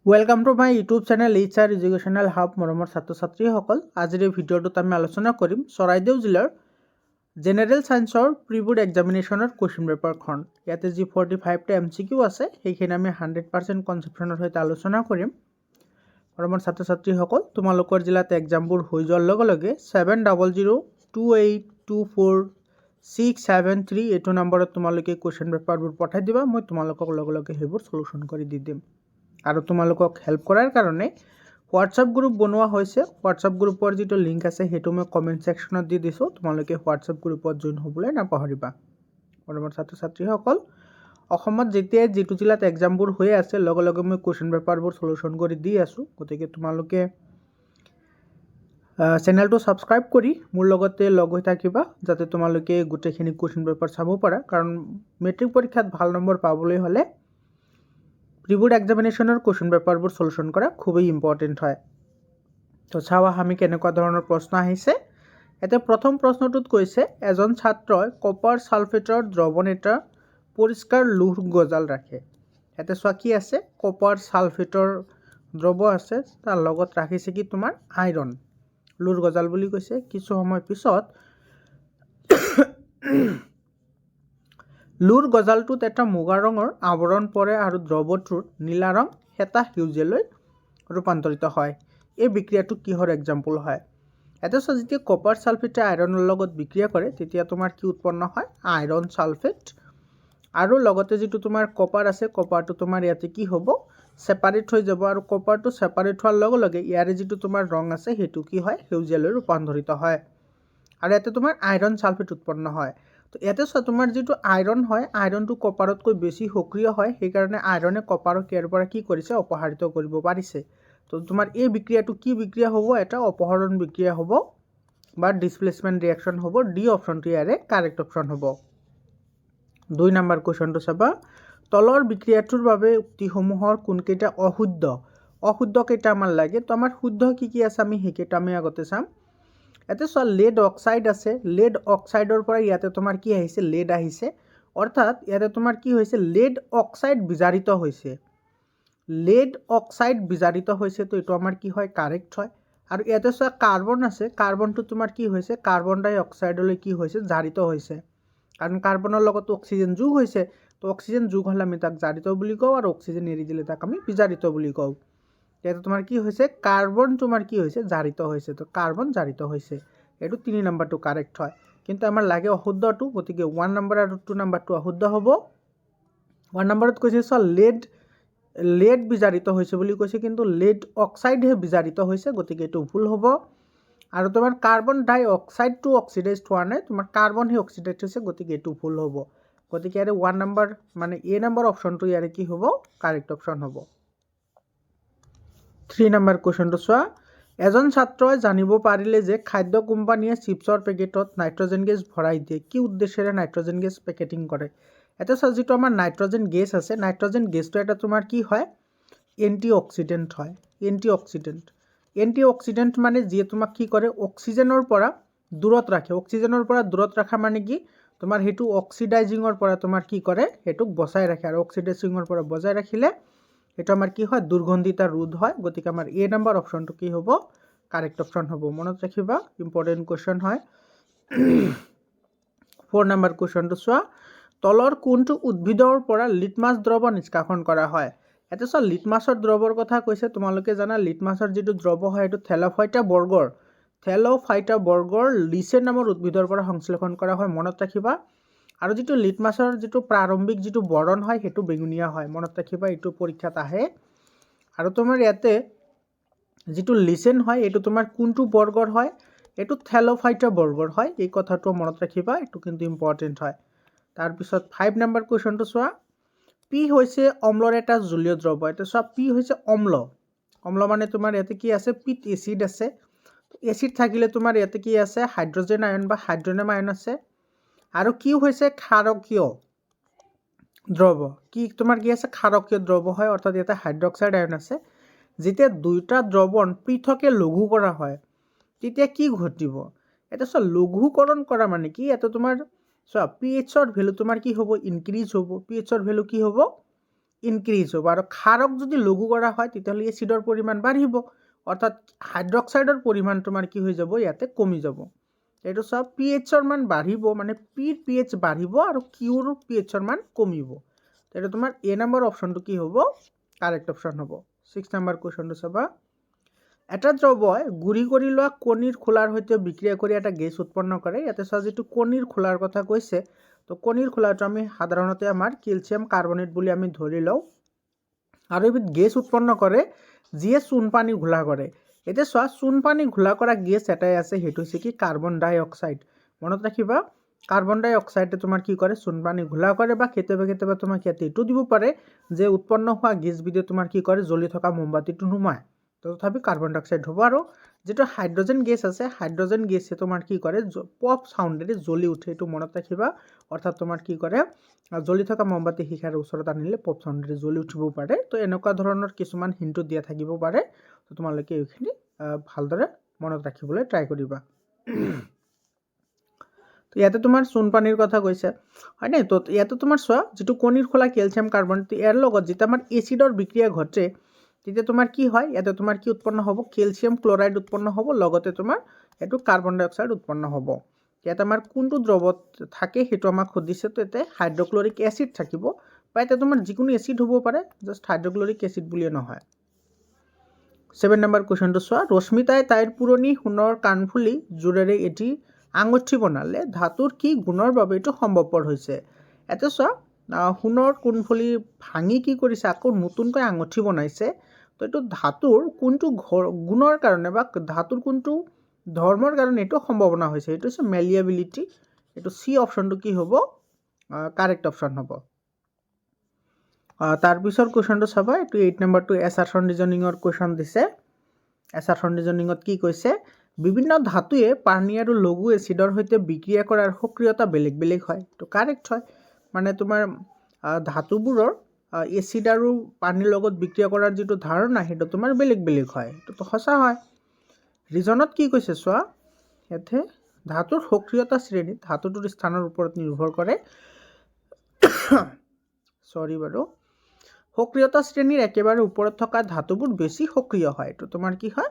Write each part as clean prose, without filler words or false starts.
Welcome to my YouTube channel HR educational hub মৰমৰ ছাত্ৰ ছাত্ৰীসকল। আজিৰ এই ভিডিঅ'টোত আমি আলোচনা কৰিম চৰাইদেউ জিলাৰ জেনেৰেল ছায়েন্সৰ প্ৰি-বোৰ্ড এক্সামিনেশ্যনৰ কুৱেশ্যন পেপাৰখন। ইয়াতে যি 45টা MCQ আছে সেইখিনি আমি 100% কনচেপ্টনৰ সৈতে আলোচনা কৰিম। মৰমৰ ছাত্ৰ ছাত্ৰীসকল, তোমালোকৰ জিলাত এক্সামবোৰ হৈ যোৱাৰ লগে লগে 7002824673 এইটো নম্বৰত তোমালোকে কুৱেশ্যন পেপাৰবোৰ পঠাই দিবা। মই তোমালোকক লগে লগে সেইবোৰ সলিউশ্যন কৰি দি দিম। আৰু তোমালোকক হেল্প কৰাৰ কাৰণে হোৱাটছআপ গ্ৰুপ বনোৱা হৈছে। হোৱাটছআপ গ্ৰুপৰ যিটো লিংক আছে সেইটো মই কমেণ্ট ছেকশ্যনত দি দিছোঁ। তোমালোকে হোৱাটছআপ গ্ৰুপত জইন হ'বলৈ নাপাহৰিবা। মৰমৰ ছাত্ৰ ছাত্ৰীসকল, অসমত যেতিয়াই যিটো জিলাত এক্সামবোৰ হৈ আছে লগে লগে মই কুৱেশ্যন পেপাৰবোৰ সলিউশ্যন কৰি দি আছোঁ। গতিকে তোমালোকে চেনেলটো ছাবস্ক্ৰাইব কৰি মোৰ লগতে লগ হৈ থাকিবা, যাতে তোমালোকে গোটেইখিনি কুৱেশ্যন পেপাৰ চাব পাৰা। কাৰণ মেট্ৰিক পৰীক্ষাত ভাল নম্বৰ পাবলৈ হ'লে প্ৰি-বোৰ্ড এক্সামিনেশ্যনৰ কুৱেশ্যন পেপাৰবোৰ সলিউশ্যন কৰা খুবেই ইম্পৰ্টেণ্ট হয়। তো চাওঁ আমি কেনেকুৱা ধৰণৰ প্ৰশ্ন আহিছে। এতিয়া প্ৰথম প্ৰশ্নটোত কৈছে, এজন ছাত্ৰই কপাৰ ছালফেটৰ দ্ৰৱণ এটা পৰিষ্কাৰ লোহ গজাল ৰাখে। ইয়াতে চোৱা কি আছে, কপাৰ ছালফেটৰ দ্ৰৱ আছে, তাৰ লগত ৰাখিছে কি তোমাৰ আইৰণ। লোৰ গজাল বুলি কৈছে। কিছু সময় পিছত লোৰ গজালটোত এটা মুগা ৰঙৰ আৱৰণ পৰে আৰু দ্ৰৱটোৰ নীলা ৰং হেতা সেউজীয়ালৈ ৰূপান্তৰিত হয়। এই বিক্ৰিয়াটো কিহৰ এক্সাম্পল হয়? এটা যেতিয়া কপাৰ ছালফেটে আইৰণৰ লগত বিক্ৰিয়া কৰে তেতিয়া তোমাৰ কি উৎপন্ন হয়? Iron sulphate. আৰু লগতে যিটো তোমাৰ কপাৰ আছে, কপাৰটো তোমাৰ ইয়াতে কি হ'ব? ছেপাৰেট হৈ যাব। আৰু কপাৰটো ছেপাৰেট হোৱাৰ লগে লগে ইয়াৰে যিটো তোমাৰ ৰং আছে সেইটো কি হয়? সেউজীয়ালৈ ৰূপান্তৰিত হয়। আৰু ইয়াতে তোমাৰ আইৰণ ছালফেট উৎপন্ন হয়। তো ইয়াতে চোৱা, তোমাৰ যিটো আইৰণ হয়, আইৰণটো কপাৰতকৈ বেছি সক্ৰিয় হয়। সেইকাৰণে আইৰণে কপাৰক ইয়াৰ পৰা কি কৰিছে? অপসাৰিত কৰিব পাৰিছে। তো তোমাৰ এই বিক্ৰিয়াটো কি বিক্ৰিয়া হ'ব? এটা অপহৰণ বিক্ৰিয়া হ'ব বা ডিছপ্লেচমেণ্ট ৰিয়েকশ্যন হ'ব। ডি অপশ্যনটো ইয়াৰে কাৰেক্ট অপশ্যন হ'ব। 2 নম্বৰ কুৱেশ্যনটো চাবা, তলৰ বিক্ৰিয়াটোৰ বাবে উক্তিসমূহৰ কোনকেইটা অশুদ্ধ? অশুদ্ধ কেইটা আমাৰ লাগে। তো আমাৰ শুদ্ধ কি কি আছে আমি সেইকেইটা আমি আগতে চাম। ইয়াতে চোৱা, লেড অক্সাইড আছে। লেড অক্সাইডৰ পৰা ইয়াতে তোমাৰ কি আহিছে? লেড আহিছে। অৰ্থাৎ ইয়াতে তোমাৰ কি হৈছে? লেড অক্সাইড বিজাৰিত হৈছে। লেড অক্সাইড বিজাৰিত হৈছে, তো এইটো আমাৰ কি হয়? কাৰেক্ট হয়। আৰু ইয়াতে চোৱা, কাৰ্বন আছে। কাৰ্বনটো তোমাৰ কি হৈছে? কাৰ্বন ডাই অক্সাইডলৈ কি হৈছে? জাৰিত হৈছে। কাৰণ কাৰ্বনৰ লগত অক্সিজেন যোগ হৈছে। তো অক্সিজেন যোগ হ'লে আমি তাক জাৰিত বুলি কওঁ, আৰু অক্সিজেন এৰি দিলে তাক আমি বিজাৰিত বুলি কওঁ। ইয়াতে তোমাৰ কি হৈছে? কাৰ্বন তোমাৰ কি হৈছে? জাৰিত হৈছে। তো কাৰ্বন জাৰিত হৈছে। এইটো 3 নম্বৰটো কাৰেক্ট হয়। কিন্তু আমাৰ লাগে অশুদ্ধটো, গতিকে 1 নম্বৰ আৰু 2 নম্বৰটো অশুদ্ধ হ'ব। 1 নম্বৰত কৈছে চোৱা, লেড বিজাৰিত হৈছে বুলি কৈছে, কিন্তু লেড অক্সাইডহে বিজাৰিত হৈছে, গতিকে এইটো ভুল হ'ব। আৰু তোমাৰ কাৰ্বন ডাই অক্সাইডটো অক্সিডাইজ হোৱা নাই, তোমাৰ কাৰ্বনহে অক্সিডাইজ হৈছে, গতিকে এইটো ভুল হ'ব। গতিকে ইয়াৰে 1 নম্বৰ মানে এ নম্বৰ অপশ্যনটো ইয়াৰে কি হ'ব? কাৰেক্ট অপশ্যন হ'ব। 3 নম্বৰ কুৱেশ্যনটো চোৱা, এজন ছাত্ৰই জানিব পাৰিলে যে খাদ্য কোম্পানীয়ে চিপছৰ পেকেটত নাইট্ৰজেন গেছ ভৰাই দিয়ে। কি উদ্দেশ্যেৰে নাইট্ৰজেন গেছ পেকেটিং কৰে? এটা চোৱা, যিটো আমাৰ নাইট্ৰজেন গেছ আছে, নাইট্ৰজেন গেছটো এটা তোমাৰ কি হয়? এণ্টি অক্সিডেণ্ট হয়। এণ্টি অক্সিডেণ্ট মানে যিয়ে তোমাক কি কৰে? অক্সিজেনৰ পৰা দূৰত ৰাখে। অক্সিজেনৰ পৰা দূৰত ৰাখা মানে কি? তোমাৰ সেইটো অক্সিডাইজিঙৰ পৰা তোমাৰ কি কৰে? সেইটোক বচাই ৰাখে। আৰু অক্সিডাইজিঙৰ পৰা বজাই ৰাখিলে সেইটো আমাৰ কি হয়? দুৰ্গন্ধিতা ৰোধ হয়। গতিকে আমাৰ এ নম্বৰ অপশ্যনটো কি হ'ব? কাৰেক্ট অপশ্যন হ'ব। মনত ৰাখিবা, ইম্পৰ্টেণ্ট কুৱেশ্যন হয়। 4 নম্বৰ কুৱেশ্যনটো চোৱা, তলৰ কোনটো উদ্ভিদৰ পৰা লিটমাছ দ্ৰৱ নিষ্কাশন কৰা হয়? ইয়াতে চোৱা, লিটমাছৰ দ্ৰৱৰ কথা কৈছে। তোমালোকে জানা লিটমাছৰ যিটো দ্ৰৱ হয় সেইটো থেল'ফাইটা বৰ্গৰ লিচে নামৰ উদ্ভিদৰ পৰা সংশ্লেষণ কৰা হয়। মনত ৰাখিবা। আৰু যিটো লিটমাছৰ যিটো প্ৰাৰম্ভিক যিটো বৰণ হয় সেইটো বেঙুনীয়া হয়। মনত ৰাখিবা, এইটো পৰীক্ষাত আহে। আৰু তোমাৰ ইয়াতে যিটো লিচেন হয় এইটো তোমাৰ কোনটো বৰ্গৰ হয়? এইটো থেল'ফাইটা বৰ্গৰ হয়। এই কথাটো মনত ৰাখিবা, এইটো কিন্তু ইম্পৰ্টেণ্ট হয়। তাৰপিছত 5 নম্বৰ কুৱেশ্যনটো চোৱা, পি হৈছে অম্লৰ এটা জলীয় দ্ৰৱ। এতিয়া চোৱা, পি হৈছে অম্ল। অম্ল মানে তোমাৰ ইয়াতে কি আছে? পিত এচিড আছে। এচিড থাকিলে তোমাৰ ইয়াতে কি আছে? হাইড্ৰজেন আয়ন বা হাইড্ৰনেম আয়ন আছে। আৰু কি হৈছে? ক্ষাৰকীয় দ্ৰৱ। কি তোমাৰ কি আছে? ক্ষাৰকীয় দ্ৰৱ হয়। অৰ্থাৎ ইয়াতে হাইড্ৰক্সাইড আয়ন আছে। যেতিয়া দুইটা দ্ৰৱণ পৃথকে লঘু কৰা হয় তেতিয়া কি ঘটিব? এটা চোৱা, লঘুকৰণ কৰা মানে কি? ইয়াতে তোমাৰ চোৱা, pH-ৰ ভেলু তোমাৰ কি হ'ব? ইনক্ৰিজ হ'ব। pH-ৰ ভেলু কি হ'ব? ইনক্ৰিজ হ'ব আৰু ক্ষাৰক যদি লঘু কৰা হয় তেতিয়াহ'লে এচিডৰ পৰিমাণ বাঢ়িব, অৰ্থাৎ হাইড্ৰক্সাইডৰ পৰিমাণ তোমাৰ কি হৈ যাব ইয়াতে কমি যাব। এইটো চোৱা পিএইচৰ মান বাঢ়িব, মানে পিৰ পিএইচ বাঢ়িব আৰু কিউৰ পিএইচৰ মান কমিব। এইটো তোমাৰ এ নম্বৰ অপশ্যনটো কি হ'ব, কাৰেক্ট অপশ্যন হ'ব। 6 নম্বৰ কুৱেশ্যনটো চাবা। এটা দ্ৰৱই গুৰি কৰি লোৱা কণীৰ খোলাৰ সৈতে বিক্ৰিয়া কৰি এটা গেছ উৎপন্ন কৰে। ইয়াতে চোৱা যিটো কণীৰ খোলাৰ কথা কৈছে, তো কণীৰ খোলাটো আমি সাধাৰণতে আমাৰ কেলছিয়াম কাৰ্বনেট বুলি আমি ধৰি লওঁ, আৰু এবিধ গেছ উৎপন্ন কৰে যিয়ে চূণ পানী ঘোলা কৰে। এতিয়া চোৱা চূণ পানী ঘোলা কৰা গেছ এটাই আছে, সেইটো হৈছে কি কাৰ্বন ডাই অক্সাইড। মনত ৰাখিবা, কাৰ্বন ডাই অক্সাইডে তোমাৰ কি কৰে, চূণ পানী ঘোলা কৰে, বা কেতিয়াবা কেতিয়াবা তোমাক ইয়াতে এইটো দিব পাৰে যে উৎপন্ন হোৱা গেছবিধে তোমাৰ কি কৰে, জ্বলি থকা মোমবাতিটো নুমায়, তথাপি কাৰ্বন ডাই অক্সাইড হ'ব। আৰু যিটো হাইড্ৰজেন গেছ আছে, হাইড্ৰজেন গেছে তোমাৰ কি কৰে, পপ চাউণ্ডেৰে জ্বলি উঠে, এইটো মনত ৰাখিবা। অৰ্থাৎ তোমাৰ কি কৰে, জ্বলি থকা মোমবাতি শিখাৰ ওচৰত আনিলে পপ চাউণ্ডেৰে জ্বলি উঠিব পাৰে। তো এনেকুৱা ধৰণৰ কিছুমান হিণ্টু দিয়া থাকিব পাৰে, তো তোমালোকে এইখিনি ভালদৰে মনত ৰাখিবলৈ ট্ৰাই কৰিবা। তো ইয়াতে তোমাৰ চূণ পানীৰ কথা কৈছে, হয়নে? তো ইয়াতে তোমাৰ চোৱা যিটো কণীৰ খোলা কেলছিয়াম কাৰ্বনেট, ইয়াৰ লগত যেতিয়া আমাৰ এচিডৰ বিক্ৰিয়া ঘটে তেতিয়া তোমাৰ কি হয়, ইয়াতে তোমাৰ কি উৎপন্ন হ'ব, কেলছিয়াম ক্লৰাইড উৎপন্ন হ'ব, লগতে তোমাৰ এইটো কাৰ্বন ডাই অক্সাইড উৎপন্ন হ'ব। ইয়াতে আমাৰ কোনটো দ্ৰৱত থাকে সেইটো আমাক সুধিছে, তো ইয়াতে হাইড্ৰক্লৰিক এচিড থাকিব, বা ইয়াতে তোমাৰ যিকোনো এচিড হ'ব পাৰে, জাষ্ট হাইড্ৰক্লৰিক এচিড বুলিয়ে নহয়। 7 নম্বৰ কুৱেশ্যনটো চোৱা। ৰশ্মিতাই তাইৰ পুৰণি সোণৰ কাণফুলি জোৰেৰে এটি আঙুঠি বনালে, ধাতুৰ কি গুণৰ বাবে এইটো সম্ভৱপৰ হৈছে? ইয়াতে চোৱা, সোণৰ কাণফুলি ভাঙি কি কৰিছে, আকৌ নতুনকৈ আঙুঠি বনাইছে। তো এইটো ধাতুৰ কোনটো গুণৰ কাৰণে বা ধাতুৰ কোনটো ধৰ্মৰ কাৰণে এইটো সম্ভাৱনা হৈছে, এইটো হৈছে মেলিয়েবিলিটি। এইটো চি অপশ্যনটো কি হ'ব, কাৰেক্ট অপশ্যন হ'ব। তাৰপিছৰ কুৱেশ্যনটো চাবা, এইটো 8 নম্বৰটো এছাৰচন ৰিজনিঙৰ কুৱেশ্যন দিছে। এছাৰচন ৰিজনিঙত কি কৈছে, বিভিন্ন ধাতুৱে পানী আৰু লঘু এচিডৰ সৈতে বিক্ৰিয়া কৰাৰ সক্ৰিয়তা বেলেগ বেলেগ হয়। তো কাৰেক্ট হয়, মানে তোমাৰ ধাতুবোৰৰ এচিড আৰু পানীৰ লগত বিক্ৰিয়া কৰাৰ যিটো ধাৰণা, সেইটো তোমাৰ বেলেগ বেলেগ হয়, এইটোতো সঁচা হয়। ৰিজনত কি কৈছে চোৱা, ইয়াতে ধাতুৰ সক্ৰিয়তা শ্ৰেণীত ধাতুটোৰ স্থানৰ ওপৰত নিৰ্ভৰ কৰে। সক্ৰিয়তা শ্ৰেণীৰ একেবাৰে ওপৰত থকা ধাতুবোৰ বেছি সক্ৰিয় হয়, এইটো তোমাৰ কি হয়,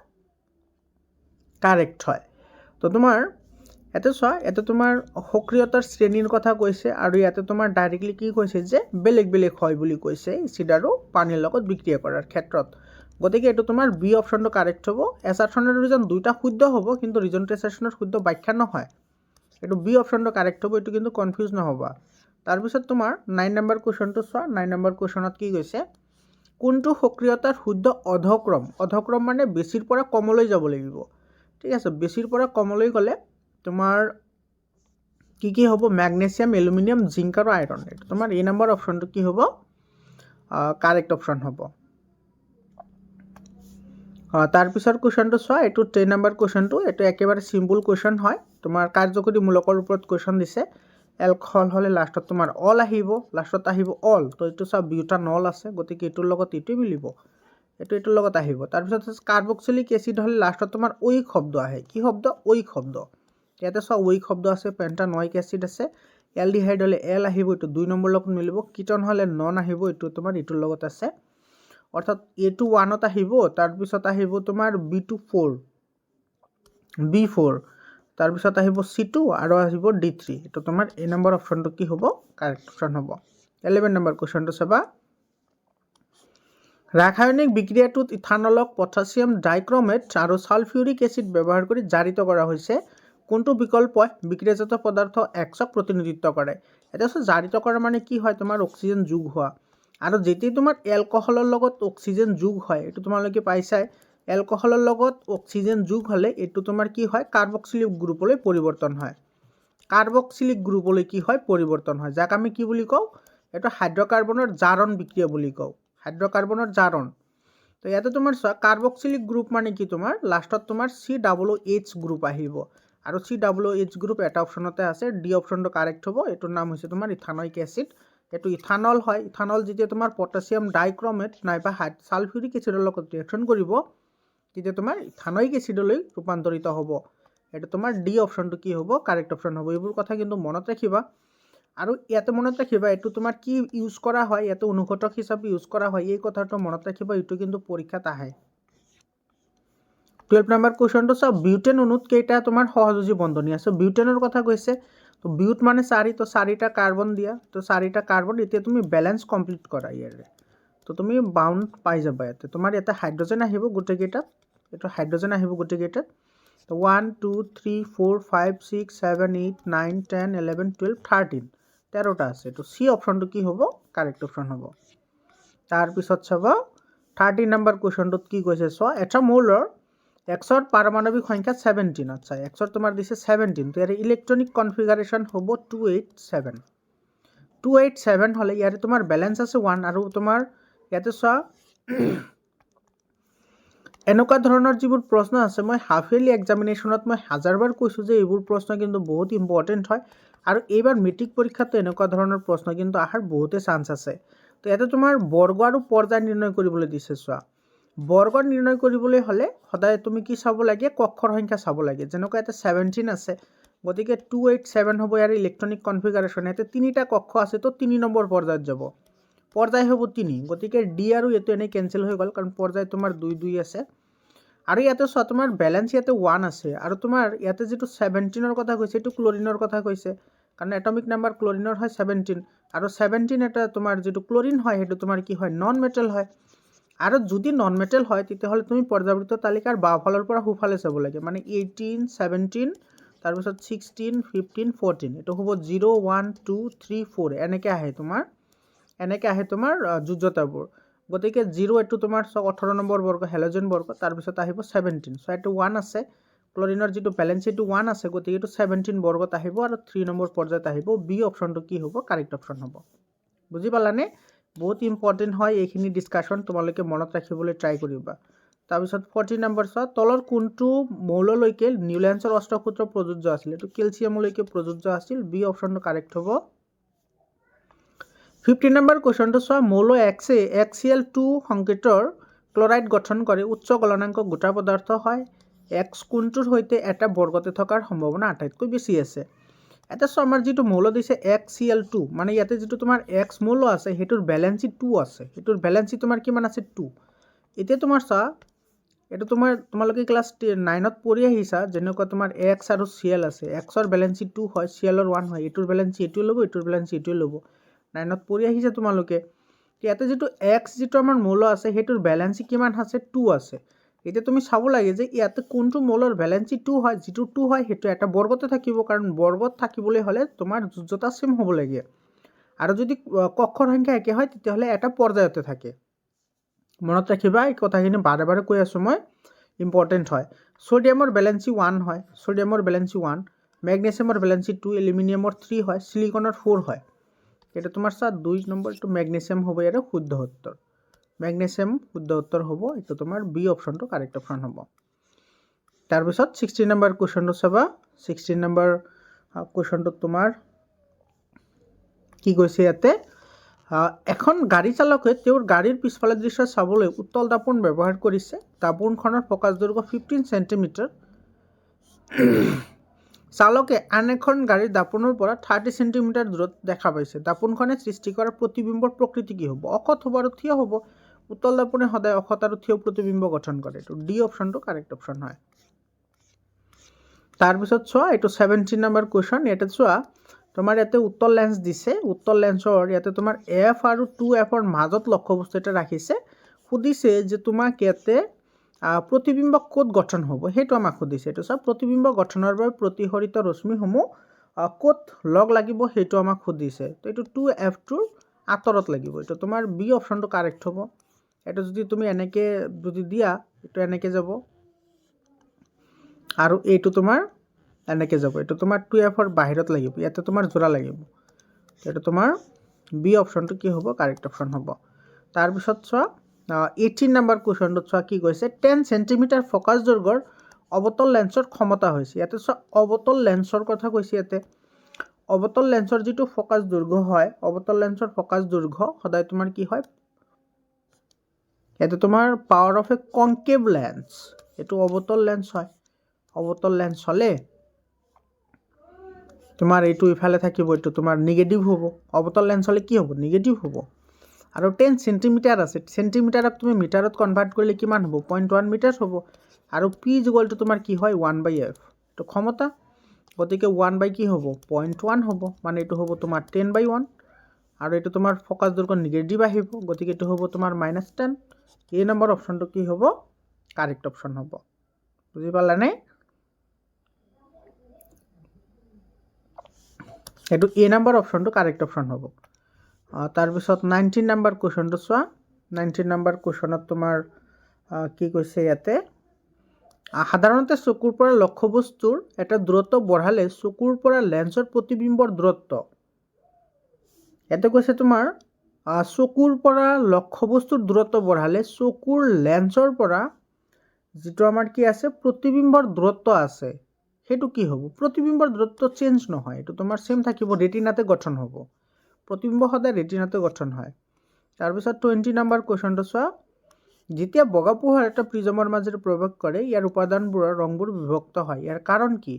কাৰেক্ট হয়। তো তোমাৰ ইয়াতে চোৱা, ইয়াতে তোমাৰ সক্ৰিয়তাৰ শ্ৰেণীৰ কথা কৈছে, আৰু ইয়াতে তোমাৰ ডাইৰেক্টলি কি কৈছে যে বেলেগ বেলেগ হয় বুলি কৈছে এচিড আৰু পানীৰ লগত বিক্ৰিয়া কৰাৰ ক্ষেত্ৰত। গতিকে এইটো তোমাৰ বি অপশ্যনটো কাৰেক্ট হ'ব। এছাৰচন আৰু ৰিজন দুইটা শুদ্ধ হ'ব, কিন্তু ৰিজনটো এছাৰচনৰ শুদ্ধ ব্যাখ্যা নহয়। এইটো বি অপশ্যনটো কাৰেক্ট হ'ব, এইটো কিন্তু কনফিউজ নহ'বা। তাৰপিছত তোমাৰ 9 নম্বৰ কুৱেশ্যনটো চোৱা। 9 নম্বৰ কুৱেশ্যনত কি কৈছে, কোনটো সক্ৰিয়তাৰ শুদ্ধ অধক্ৰম, অধক্ৰম মানে বেছিৰ পৰা কমলৈ যাব লাগিব, ঠিক আছে। বেছিৰ পৰা কমলৈ গ'লে তোমাৰ কি কি হ'ব, মেগনেছিয়াম, এলুমিনিয়াম, জিংক আৰু আইৰণ। এইটো তোমাৰ এ নম্বৰ অপশ্যনটো কি হ'ব, কাৰেক্ট অপশ্যন হ'ব। তাৰপিছৰ কুৱেশ্যনটো চোৱা, এইটো 10 নম্বৰ কুৱেশ্যনটো, এইটো একেবাৰে চিম্পল কুৱেশ্যন হয়, তোমাৰ কাৰ্যকৰী মূলকৰ ওপৰত কুৱেশ্যন দিছে। এলকহল হ'লে লাষ্টত তোমাৰ অল আহিব, লাষ্টত আহিব অল। তো এইটো চোৱা বিউটানল আছে, গতিকে এইটোৰ লগত এইটোৱে মিলিব, এইটোৰ লগত আহিব। তাৰপিছত কাৰ্বক্সিলিক এচিড হ'লে লাষ্টত তোমাৰ ঐক শব্দ আহে, কি শব্দ, ঐক শব্দ। ইয়াতে চোৱা ঐক শব্দ আছে, পেণ্টানয়িক এচিড আছে। এলডিহাইড হ'লে এল আহিব, এইটো 2 নম্বৰ লগত মিলিব। কিটন হ'লে নন আহিব, এইটো তোমাৰ এইটোৰ লগত আছে, অৰ্থাৎ A2 1ত আহিব, তাৰপিছত আহিব তোমাৰ B2 4, B4, তাৰপিছত আহিব C2 আৰু আহিব D3। এইটো তোমাৰ এ নম্বৰ অপশ্যনটো কি হ'ব, কাৰেক্ট অপশ্যন হ'ব। 11 নম্বৰ কুৱেশ্যনটো চাবা। ৰাসায়নিক বিক্ৰিয়াটোত ইথানলক পটাছিয়াম ডাইক্ৰমেট আৰু ছালফিউৰিক এচিড ব্যৱহাৰ কৰি জাৰিত কৰা হৈছে। কোনটো বিকল্পই বিক্ৰিয়াজাত পদাৰ্থ এক্সক প্ৰতিনিধিত্ব কৰে? এতিয়া জাৰিত কৰা মানে কি হয়, তোমাৰ অক্সিজেন যোগ হোৱা। আৰু যেতিয়া তোমাৰ এলকহলৰ লগত অক্সিজেন যোগ হয়, এইটো তোমালোকে পাইছাই, এলকহলৰ লগত অক্সিজেন যোগ হ'লে এইটো তোমাৰ কি হয়, কাৰ্বক্সিলিক গ্ৰুপলৈ পৰিৱৰ্তন হয়। কাৰ্বক্সিলিক গ্ৰুপলৈ কি হয়, পৰিৱৰ্তন হয়, যাক আমি কি বুলি কওঁ, এইটো হাইড্ৰকাৰ্বনৰ জাৰণ বিক্ৰিয়া বুলি কওঁ, হাইড্ৰকাৰ্বনৰ জাৰণ। তো ইয়াতে তোমাৰ চোৱা, কাৰ্বক্সিলিক গ্ৰুপ মানে কি, তোমাৰ লাষ্টত তোমাৰ COOH গ্ৰুপ আহিব, আৰু COOH গ্ৰুপ এটা অপশ্যনতে আছে, ডি অপশ্যনটো কাৰেক্ট হ'ব। এইটোৰ নাম হৈছে তোমাৰ ইথানয়িক এচিড। এইটো ইথানল হয়। ইথানল যেতিয়া তোমাৰ পটাছিয়াম ডাইক্ৰমেট নাইবা ছালফিউৰিক এচিডৰ লগত ৰিয়েকশ্যন কৰিব, তেতিয়া তোমাৰ ইথানয়িক এচিডলৈ ৰূপান্তৰিত হ'ব। এইটো তোমাৰ ডি অপশ্যনটো কি হ'ব, কাৰেক্ট অপশ্যন হ'ব। এইবোৰ কথা কিন্তু মনত ৰাখিবা। আৰু ইয়াতে মনত ৰাখিবা এইটো তোমাৰ কি ইউজ কৰা হয়, ইয়াতে অনুঘটক হিচাপে ইউজ কৰা হয়, এই কথাটো মনত ৰাখিবা, এইটো কিন্তু পৰীক্ষাত আহে। 12 নম্বৰ কুৱেশ্যনটো চাওক, বিউটেন অণুত কেইটা তোমাৰ সহযোজী বন্ধনী আছে? বিউটেনৰ কথা কৈছে, তো বিউট মানে 4, তো 4টা কাৰ্বন দিয়া, তো 4টা কাৰ্বন, এতিয়া তুমি বেলেঞ্চ কমপ্লিট কৰা ইয়াৰে, তো তুমি বাউণ্ড পাই যাবা। ইয়াতে তোমাৰ ইয়াতে হাইড্ৰজেন আহিব গোটেইকেইটাত, এইটো হাইড্ৰজেন আহিব গোটেইকেইটাত, তো 1 2 3 4 5 6 7 8 9 10 11 12 13, 13টা আছে। তো চি অপশ্যনটো কি হ'ব? কাৰেক্ট অপশ্যন হ'ব। তাৰপিছত চাব 13 নম্বৰ কুৱেশ্যনটোত কি কৈছে চোৱা, এটা মৌলৰ এক্সৰ পাৰমাণৱিক সংখ্যা 17, আচ্ছা এক্সৰ তোমাৰ দিছে 17, তো ইয়াৰে ইলেক্ট্ৰনিক কনফিগাৰেশ্যন হ'ব 287। 287 হ'লে ইয়াৰে তোমাৰ বেলেঞ্চ আছে 1, আৰু তোমাৰ ইয়াতে চোৱা এনেকুৱা ধৰণৰ যিবোৰ প্ৰশ্ন আছে, মই হাফ ইয়াৰলি এক্সামিনেশ্যনত মই 1000বাৰ কৈছোঁ যে এইবোৰ প্ৰশ্ন কিন্তু বহুত ইম্পৰ্টেণ্ট হয়, আৰু এইবাৰ মেট্ৰিক পৰীক্ষাতো এনেকুৱা ধৰণৰ প্ৰশ্ন কিন্তু অহাৰ বহুতে চান্স আছে। তো ইয়াতে তোমাৰ বৰ্গ আৰু পৰ্যায় নিৰ্ণয় কৰিবলৈ দিছে। চোৱা, বৰ্গ নিৰ্ণয় কৰিবলৈ হ'লে সদায় তুমি কি চাব লাগে? কক্ষৰ সংখ্যা চাব লাগে। যেনেকুৱা ইয়াতে 17 আছে, গতিকে 287 হ'ব ইয়াৰ ইলেক্ট্ৰনিক কনফিগাৰেশ্যন। ইয়াতে 3টা কক্ষ আছে, তো 3 নম্বৰ পৰ্যায়ত যাব, পৰ্যায় হ'ব 3, গতিকে ডি আৰু এইটো এনেই কেঞ্চেল হৈ গ'ল, কাৰণ পৰ্যায় তোমাৰ 2 2 আছে। আৰু ইয়াতে চোৱা, তোমাৰ বেলেঞ্চ ইয়াতে 1 আছে, আৰু তোমাৰ ইয়াতে যিটো 17ৰ কথা কৈছে এইটো ক্লৰিনৰ কথা কৈছে, কাৰণ এটমিক নাম্বাৰ ক্লৰিনৰ হয় 17, আৰু 17 এটা তোমাৰ যিটো ক্লৰিন হয় সেইটো তোমাৰ কি হয়? নন মেটেল হয়। আৰু যদি নন মেটেল হয় তেতিয়াহ'লে তুমি পৰ্যাবৃত্ত তালিকাৰ বাওঁফালৰ পৰা সোঁফালে চাব লাগে, মানে 18 17, তাৰপিছত 16 15 14, এইটো হ'ব 0 1 2 3 4, এনেকৈ আহে তোমাৰ যোজ্যতাবোৰ। গতিকে 0 এইটো তোমাৰ 18 নম্বৰ বৰ্গ, হেল'জেন বৰ্গ, তাৰপিছত আহিব 17, চ' এইটো 1 আছে, ক্লৰিনৰ যিটো বেলেঞ্চ এইটো 1 আছে, গতিকে এইটো 17 বৰ্গত আহিব, আৰু 3 নম্বৰ পৰ্যায়ত আহিব। বি অপশ্যনটো কি হ'ব? কাৰেক্ট অপশ্যন হ'ব। বুজি পালানে? বহুত ইম্পৰ্টেণ্ট হয় এইখিনি ডিছকাশ্যন, তোমালোকে মনত ৰাখিবলৈ ট্ৰাই কৰিবা। তাৰপিছত 14 নম্বৰ চোৱা, তলৰ কোনটো মৌললৈকে নিউলেন্সৰ অষ্টসূত্ৰ প্ৰযোজ্য আছিল? এইটো কেলছিয়ামলৈকে প্ৰযোজ্য আছিল। বি অপশ্যনটো কাৰেক্ট হ'ব। 15 নম্বৰ কুৱেশ্যনটো চোৱা, মৌল এক্সে HCl2 সংকেতৰ ক্লৰাইড গঠন কৰে, উচ্চ গলনাংক গোটা পদাৰ্থ হয়, এক্স কোনটোৰ সৈতে এটা বৰ্গতে থকাৰ সম্ভাৱনা আটাইতকৈ বেছি আছে? এটা চোৱা, আমাৰ যিটো মৌল দিছে HCl2, মানে ইয়াতে যিটো তোমাৰ এক্স মৌল আছে সেইটোৰ বেলেঞ্চি 2 আছে, সেইটোৰ বেলেঞ্চি তোমাৰ কিমান আছে? 2। এতিয়া তোমাৰ চোৱা, এইটো তোমালোকে ক্লাছ 9ত পঢ়ি আহিছা, যেনেকুৱা তোমাৰ এক্স আৰু চিএল আছে, এক্সৰ বেলেঞ্চি 2 হয়, চিএলৰ 1 হয়, এইটোৰ বেলেঞ্চি এইটোৱে ল'ব, এইটোৰ বেলেঞ্চি এইটোৱে ল'ব, 9ত পঢ়ি আহিছা তোমালোকে। ইয়াতে যিটো এক্স যিটো আমাৰ মৌল আছে সেইটোৰ বেলেঞ্চি কিমান আছে? 2 আছে। এতিয়া তুমি চাব লাগে যে ইয়াতে কোনটো মৌলৰ বেলেঞ্চি 2 হয়, যিটো 2 হয় সেইটো এটা বৰ্গতে থাকিব, কাৰণ বৰ্গত থাকিবলৈ হ'লে তোমাৰ যোজ্যতা চেম হ'ব লাগে, আৰু যদি কক্ষৰ সংখ্যা একে হয় তেতিয়াহ'লে এটা পৰ্যায়তে থাকে। মনত ৰাখিবা, এই কথাখিনি বাৰে বাৰে কৈ আছোঁ মই, ইম্পৰ্টেণ্ট হয়। ছ'ডিয়ামৰ বেলেঞ্চি 1 হয়, ছ'ডিয়ামৰ বেলেঞ্চি 1, মেগনেছিয়ামৰ বেলেঞ্চি 2, এলুমিনিয়ামৰ 3 হয়, চিলিকনৰ 4 হয়। এটা তোমাৰ চোৱা 2 নম্বৰটো মেগনেছিয়াম হ'ব, ইয়াৰে শুদ্ধ উত্তৰ, মেগনেছিয়াম শুদ্ধ উত্তৰ হ'ব, এইটো তোমাৰ বি অপশ্যনটো কাৰেক্ট অপশ্যন হ'ব। তাৰপিছত 16 নম্বৰ কুৱেশ্যনটো চাবা, 16 নম্বৰ কুৱেশ্যনটোত তোমাৰ কি কৈছে ইয়াতে, এখন গাড়ী চালকে তেওঁৰ গাড়ীৰ পিছফালে দৃশ্য চাবলৈ উত্তল দাপোন ব্যৱহাৰ কৰিছে। দাপোনখনৰ ফ'কাছ দৈৰ্ঘ্য 15 চেণ্টিমিটাৰ। চালকে আন এখন গাড়ীৰ দাপোনৰ পৰা 30 চেণ্টিমিটাৰ দূৰত দেখা পাইছে। দাপোনখনে সৃষ্টি কৰা প্ৰতিবিম্বৰ প্ৰকৃতি কি হ'ব? অসৎ হ'ব আৰু থিয় হ'ব। উত্তল দাপোনে সদায় অসৎ আৰু থিয় প্ৰতিবিম্ব গঠন কৰে। এইটো ডি অপশ্যনটো কাৰেক্ট অপশ্যন হয়। তাৰপিছত চোৱা, এইটো 17 নম্বৰ কুৱেশ্যন। ইয়াতে চোৱা, তোমাৰ ইয়াতে উত্তল লেন্স দিছে, উত্তল লেন্সৰ ইয়াতে তোমাৰ এফ আৰু 2Fৰ মাজত লক্ষ্যবস্তু এটা ৰাখিছে, সুধিছে যে তোমাক ইয়াতে প্ৰতিবিম্ব ক'ত গঠন হ'ব, সেইটো আমাক সুধিছে। এইটো চোৱা, প্ৰতিবিম্ব গঠনৰ বাবে প্ৰতিসৰিত ৰশ্মিসমূহ ক'ত লগ লাগিব সেইটো আমাক সুধিছে। তো এইটো 2F2ৰ আঁতৰত লাগিব, এইটো তোমাৰ বি অপশ্যনটো কাৰেক্ট হ'ব। এইটো যদি তুমি এনেকৈ যদি দিয়া, এইটো এনেকৈ যাব, আৰু এইটো তোমাৰ এনেকৈ যাব, এইটো তোমাৰ 2Fৰ বাহিৰত লাগিব, ইয়াতে তোমাৰ যোৰা লাগিব, এইটো তোমাৰ বি অপশ্যনটো কি হ'ব? কাৰেক্ট অপশ্যন হ'ব। তাৰপিছত চোৱা, 18 নম্বৰ কুৱেশ্যনটোত চোৱা কি কৈছে, 10 চেণ্টিমিটাৰ ফ'কাছ দৈৰ্ঘ্যৰ অৱতল লেন্সৰ ক্ষমতা হৈছে। ইয়াতে চোৱা, অৱতল লেন্সৰ কথা কৈছে। ইয়াতে অৱতল লেন্সৰ যিটো ফ'কাছ দৈৰ্ঘ্য হয়, অৱতল লেন্সৰ ফ'কাছ দৈৰ্ঘ্য সদায় তোমাৰ কি হয়? ইয়াতে তোমাৰ power of A concave lens, এইটো অৱতল লেন্স হয়। অৱতল লেন্স হ'লে তোমাৰ এইটো ইফালে থাকিব, এইটো তোমাৰ নিগেটিভ হ'ব। অৱতল লেন্স হ'লে কি হ'ব? নিগেটিভ হ'ব। আৰু 10 চেণ্টিমিটাৰ আছে, চেণ্টিমিটাৰক তুমি মিটাৰত কনভাৰ্ট কৰিলে কিমান হ'ব? 0.1 মিটাৰ হ'ব। আৰু পি ইকুৱেল টু তোমাৰ কি হয়? 1/f। এইটো ক্ষমতা, গতিকে 1 কি হ'ব? 0.1 হ'ব, মানে এইটো হ'ব তোমাৰ 10/1। আৰু এইটো তোমাৰ ফ'কাছ দৈৰ্ঘ্য নিগেটিভ আহিব, গতিকে এইটো হ'ব তোমাৰ -10। এই নম্বৰ অপশ্যনটো কি হ'ব? কাৰেক্ট অপশ্যন হ'ব। বুজি পালানে? এইটো এ নম্বৰ অপশ্যনটো কাৰেক্ট অপশ্যন হ'ব। তাৰপিছত 19 নম্বৰ কুৱেশ্যনটো চোৱা। 19 নম্বৰ কুৱেশ্যনত তোমাৰ কি কৈছে ইয়াতে? সাধাৰণতে চকুৰ পৰা লক্ষ্যবস্তুৰ এটা দূৰত্ব বঢ়ালে চকুৰ পৰা লেন্সৰ প্ৰতিবিম্বৰ দূৰত্ব। ইয়াতে কৈছে তোমাৰ চকুৰ পৰা লক্ষ্যবস্তুৰ দূৰত্ব বঢ়ালে চকুৰ লেন্সৰ পৰা যিটো আমাৰ কি আছে? প্ৰতিবিম্বৰ দূৰত্ব আছে, সেইটো কি হ'ব? প্ৰতিবিম্বৰ দূৰত্ব চেঞ্জ নহয়, এইটো তোমাৰ চেম থাকিব, ৰেটিনাতে গঠন হ'ব। প্ৰতিবিম্ব সদায় ৰেটিনাতে গঠন হয়। তাৰপিছত 20 নম্বৰ কুৱেশ্যনটো চোৱা। যেতিয়া বগা পোহৰ এটা প্ৰিজমৰ মাজেৰে প্ৰৱেশ কৰে, ইয়াৰ উপাদানবোৰৰ ৰংবোৰ বিভক্ত হয়। ইয়াৰ কাৰণ কি?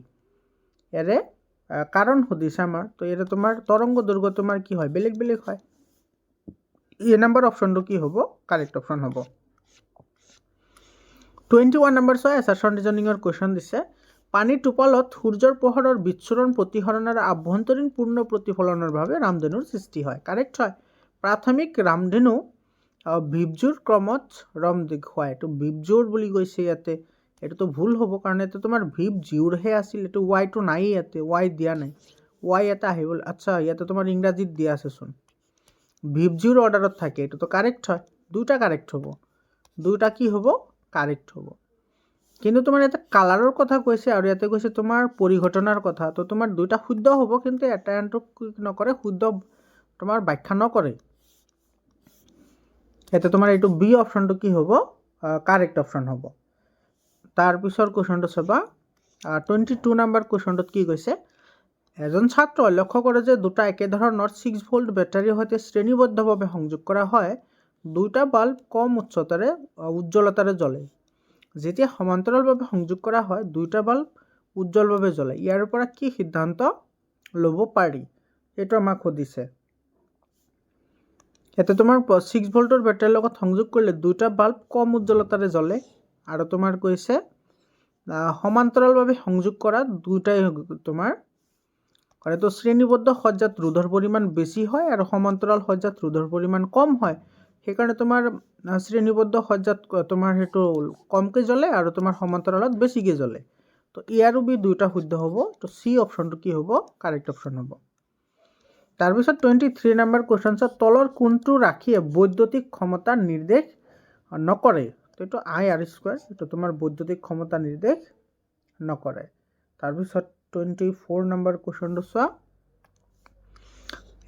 ইয়াৰে কাৰণ সুধিছে আমাৰ, তো ইয়াৰে তোমাৰ তৰংগ দৈৰ্ঘ্য তোমাৰ কি হয়? বেলেগ বেলেগ হয়। এ নম্বৰ অপশ্যনটো কি হ'ব? কাৰেক্ট অপশ্যন হ'ব। 21 নম্বৰ চোৱা। এছাৰশ্যন ৰিজনিঙৰ কুৱেশ্যন দিছে। পানীৰ টোপালত সূৰ্যৰ পোহৰৰ বিচ্ছুৰণ প্ৰতিসৰণ আৰু আভ্যন্তৰীণ পূৰ্ণ প্ৰতিফলনৰ বাবে ৰামধেনুৰ সৃষ্টি হয়। কাৰেক্ট হয়। প্ৰাথমিক ৰামধেনু বিভজুৰ ক্ৰমত ৰং দেখুৱায়। এইটো বিভজুৰ বুলি কৈছে ইয়াতে, এইটোতো ভুল হ'ব, কাৰণ এইটো তোমাৰ বিভজিউৰহে আছিল, এইটো ৱাইটো নাই ইয়াতে, ৱাই দিয়া নাই, ৱাই এটা আহিব। আচ্ছা, ইয়াতে তোমাৰ ইংৰাজীত দিয়া আছেচোন, বিভজিউৰ অৰ্ডাৰত থাকে, এইটোতো কাৰেক্ট হয়। দুটা কাৰেক্ট হ'ব, দুটা কি হ'ব? কাৰেক্ট হ'ব। কিন্তু তোমাৰ ইয়াতে কালাৰৰ কথা কৈছে আৰু ইয়াতে কৈছে তোমাৰ পৰিঘটনাৰ কথা, তো তোমাৰ দুটা শুদ্ধ হ'ব, কিন্তু এটা আনটোক কি নকৰে? শুদ্ধ তোমাৰ ব্যাখ্যা নকৰে। ইয়াতে তোমাৰ এইটো বি অপশ্যনটো কি হ'ব? কাৰেক্ট অপশ্যন হ'ব। তাৰপিছৰ কুৱেশ্যনটো চাবা। 22 নম্বৰ কুৱেশ্যনটোত কি কৈছে? এজন ছাত্ৰই লক্ষ্য কৰে যে দুটা একেধৰণৰ 6 ভোল্ট বেটাৰীৰ সৈতে শ্ৰেণীবদ্ধভাৱে সংযোগ কৰা হয়। দুটা বাল্ব কম উজ্জ্বলতাৰে জ্বলে। যেতিয়া সমান্তৰালভাৱে সংযোগ কৰা হয়, দুটা বাল্ব উজ্জ্বলভাৱে জ্বলে। ইয়াৰ পৰা কি সিদ্ধান্ত ল'ব পাৰি? এইটো আমাক সুধিছে। ইয়াতে তোমাৰ 6 ভোল্টৰ বেটাৰীৰ লগত সংযোগ কৰিলে দুটা বাল্ব কম উজ্জ্বলতাৰে জ্বলে। আৰু তোমাৰ কৈছে সমান্তৰালভাৱে সংযোগ কৰা দুটাই তোমাৰ তো শ্ৰেণীবদ্ধ সজ্জাত ৰোধৰ পৰিমাণ বেছি হয় আৰু সমান্তৰাল সজ্জাত ৰোধৰ পৰিমাণ কম হয়। সেইকাৰণে তোমাৰ শ্ৰেণীবদ্ধ সজ্জাত তোমাৰ সেইটো কমকৈ জ্বলে আৰু তোমাৰ সমান্তৰালত বেছিকৈ জ্বলে। তো এ আৰু বি দুটা শুদ্ধ হ'ব। তো চি অপশ্যনটো কি হ'ব? কাৰেক্ট অপশ্যন হ'ব। তাৰপিছত 23 নম্বৰ কুৱেশ্যন চাওক। তলৰ কোনটো ৰাশিয়ে বৈদ্যুতিক ক্ষমতা নিৰ্দেশ নকৰে? তো এইটো I/R², এইটো তোমাৰ বৈদ্যুতিক ক্ষমতা নিৰ্দেশ নকৰে। তাৰপিছত 24 নম্বৰ কুৱেশ্যনটো চোৱা।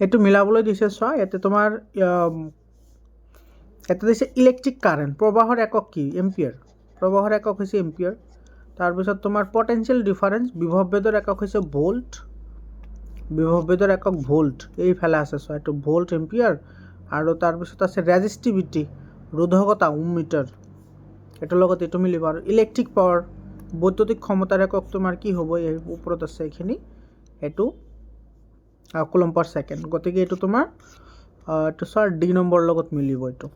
এইটো মিলাবলৈ দিছে, চোৱা। ইয়াতে তোমাৰ এটা দিছে ইলেক্ট্ৰিক কাৰেণ্ট, প্ৰবাহৰ একক কি? এম্পিয়াৰ। প্ৰবাহৰ একক হৈছে এম্পিয়াৰ। তাৰপিছত তোমাৰ পটেনচিয়েল ডিফাৰেঞ্চ, বিভৱভেদৰ একক হৈছে ভোল্ট। বিভৱভেদৰ একক ভোল্ট, এইফালে আছে, চোৱা, এইটো ভোল্ট এম্পিয়াৰ। আৰু তাৰপিছত আছে ৰেজিষ্টিভিটি, ৰোধকতা, ওম মিটাৰ, এইটোৰ লগত এইটো মিলিব। আৰু ইলেক্ট্ৰিক পাৱাৰ, বৈদ্যুতিক ক্ষমতাৰ একক তোমাৰ কি হ'ব? এই ওপৰত আছে এইখিনি, এইটো কুলম্ব পাৰ ছেকেণ্ড। গতিকে এইটো তোমাৰ এইটো চোৱা ডি নম্বৰৰ লগত মিলিব, এইটো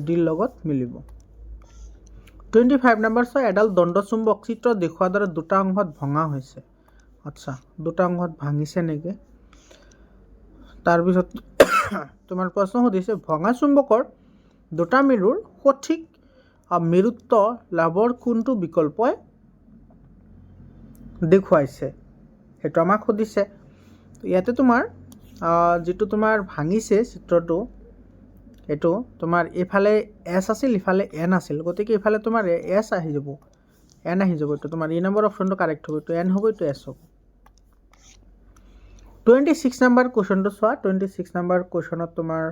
ডিৰ লগত মিলিব। 25 নম্বৰ চোৱা। এডাল দণ্ডচুম্বক চিত্ৰ দেখুওৱাৰ দৰে দুটা অংশত ভঙা হৈছে। আচ্ছা, দুটা অংশত ভাঙিছে নেকি? তাৰপিছত তোমাৰ প্ৰশ্ন সুধিছে, ভঙা চুম্বকৰ দুটা মেৰুৰ সঠিক মেৰুত্ব লাভৰ কোনটো বিকল্পই দেখুৱাইছে? সেইটো আমাক সুধিছে। ইয়াতে তোমাৰ যিটো তোমাৰ ভাঙিছে চিত্ৰটো, এইটো তোমাৰ এইফালে এছ আছিল, ইফালে এন আছিল, গতিকে এইফালে তোমাৰ এছ আহি যাব, এন আহি যাব। এইটো তোমাৰ এই নম্বৰ অপশ্যনটো কাৰেক্ট হ'ব, এইটো এন হ'ব, এইটো এছ হ'ব। 26 নম্বৰ কুৱেশ্যনটো চোৱা। 26 নম্বৰ কুৱেশ্যনত তোমাৰ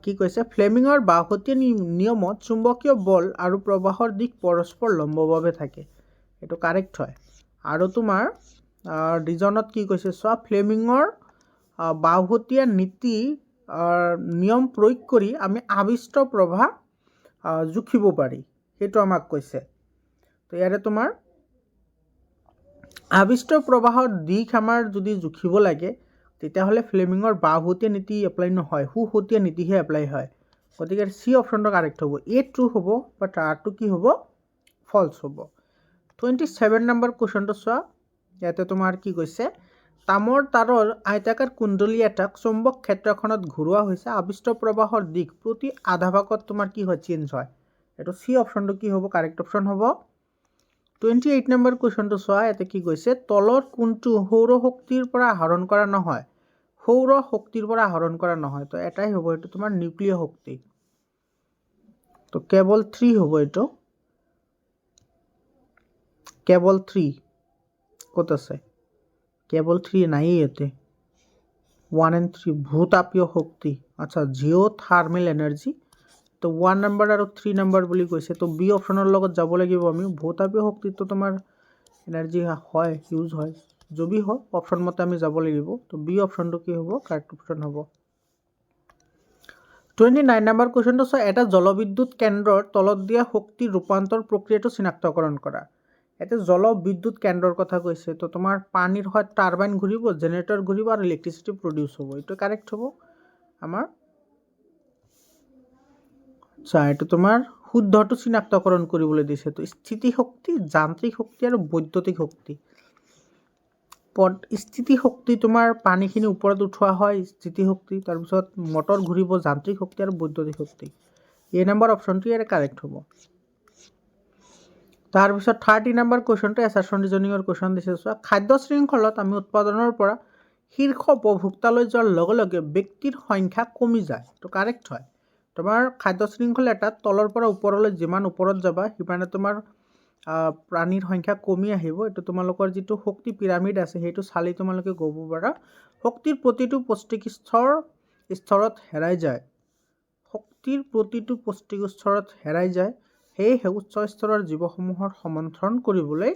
কি কৈছে? ফ্লেমিঙৰ বাওঁহতীয়া নিয়মত চুম্বকীয় বল আৰু প্ৰবাহৰ দিশ পৰস্পৰ লম্বভাৱে থাকে, এইটো কাৰেক্ট হয়। আৰু তোমাৰ ৰিজনত কি কৈছে? চোৱা, ফ্লেমিঙৰ বাওঁহতীয়া নিয়ম প্ৰয়োগ কৰি আমি আবিষ্ট প্ৰবাহ জুখিব পাৰি, সেইটো আমাক কৈছে। তো ইয়াৰে তোমাৰ আবিষ্ট প্ৰবাহৰ দিশ আমাৰ যদি জুখিব লাগে তেতিয়াহ'লে ফ্লেমিঙৰ বাওহতীয়া নীতি এপ্লাই নহয়, সোঁহতীয়া নীতিহে এপ্লাই হয়। গতিকে চি অপশ্যনটো কাৰেক্ট হ'ব। এ ট্ৰু হ'ব বাট আৰটো কি হ'ব, ফলছ হ'ব। 27 নম্বৰ কুৱেশ্যনটো চোৱা। ইয়াতে তোমাৰ কি কৈছে, তামৰ তাৰৰ আয়তাকাৰ কুণ্ডলী এটাক চুম্বক ক্ষেত্ৰখনত ঘূৰোৱা হৈছে, আবিষ্ট প্ৰবাহৰ দিশ প্ৰতি আধা ভাগত তোমাৰ কি হয়, চেঞ্জ হয়। এইটো চি অপশ্যনটো কি হ'ব, কাৰেক্ট অপশ্যন হ'ব। 28 নম্বৰ কুৱেশ্যনটো চোৱা। ইয়াতে কি কৈছে, তলৰ কোনটো সৌৰ শক্তিৰ পৰা আহৰণ কৰা নহয়, সৌৰ শক্তিৰ পৰা আহৰণ কৰা নহয়। তো এটাই হ'ব, এইটো তোমাৰ নিউক্লিয় শক্তি। তো কেৱল 3 হ'ব, এইটো কেৱল 3 ক'ত আছে, কেৱল 3 নাই ইয়াতে। 1 and 3 ভূতাপীয় শক্তি, আচ্ছা জিঅ' থাৰ্মেল এনাৰ্জি। তো 1 নম্বৰ আৰু 3 নম্বৰ বুলি কৈছে, তো বি অপশ্যনৰ লগত যাব লাগিব আমি। ভূতাপীয় শক্তিটো তোমাৰ এনাৰ্জি হয়, ইউজ হয়, যদি হওক অপশ্যন মতে আমি যাব লাগিব। তো বি অপশ্যনটো কি হ'ব, কাৰেক্ট অপশ্যন হ'ব। 29 নম্বৰ কুৱেশ্যনটো চোৱা। এটা জলবিদ্যুৎ কেন্দ্ৰৰ তলত দিয়া শক্তি ৰূপান্তৰ প্ৰক্ৰিয়াটো চিনাক্তকৰণ কৰা। ইয়াতে জলবিদ্যুৎ কেন্দ্ৰৰ কথা কৈছে। তো তোমাৰ পানীৰ হয় টাৰ্বাইন ঘূৰিব, জেনেৰেটৰ ঘূৰিব আৰু ইলেক্ট্ৰিচিটি প্ৰডিউচ হ'ব। এইটো কাৰেক্ট হ'ব আমাৰ। আচ্ছা, এইটো তোমাৰ শুদ্ধটো চিনাক্তকৰণ কৰিবলৈ দিছে। তো স্থিতি শক্তি, যান্ত্ৰিক শক্তি আৰু বৈদ্যুতিক শক্তি। স্থিতি শক্তি তোমাৰ পানীখিনি ওপৰত উঠোৱা হয়, স্থিতি শক্তি। তাৰপিছত মটৰ ঘূৰিব, যান্ত্ৰিক শক্তি আৰু বৈদ্যুতিক শক্তি। এই নম্বৰ অপশ্যনটো ইয়াৰে কাৰেক্ট হ'ব। তাৰপিছত 30 নম্বৰ কুৱেশ্যনটো এছাৰশ্যন ৰিজনিঙৰ কুৱেশ্যন দিছে চোৱা। খাদ্য শৃংখলত আমি উৎপাদনৰ পৰা শীৰ্ষ উপভোক্তালৈ যোৱাৰ লগে লগে ব্যক্তিৰ সংখ্যা কমি যায়। তো কাৰেক্ট হয়। তোমাৰ খাদ্য শৃংখল এটাত তলৰ পৰা ওপৰলৈ যিমান ওপৰত যাবা সিমানে তোমাৰ প্ৰাণীৰ সংখ্যা কমি আহিব। এইটো তোমালোকৰ যিটো শক্তি পিৰামিড আছে সেইটো চালি তোমালোকে ক'ব পাৰা। শক্তিৰ প্ৰতিটো পৌষ্টিক স্তৰত হেৰাই যায়, শক্তিৰ প্ৰতিটো পৌষ্টিক স্তৰত হেৰাই যায়। সেয়েহে উচ্চ স্তৰৰ জীৱসমূহৰ সমন্থন কৰিবলৈ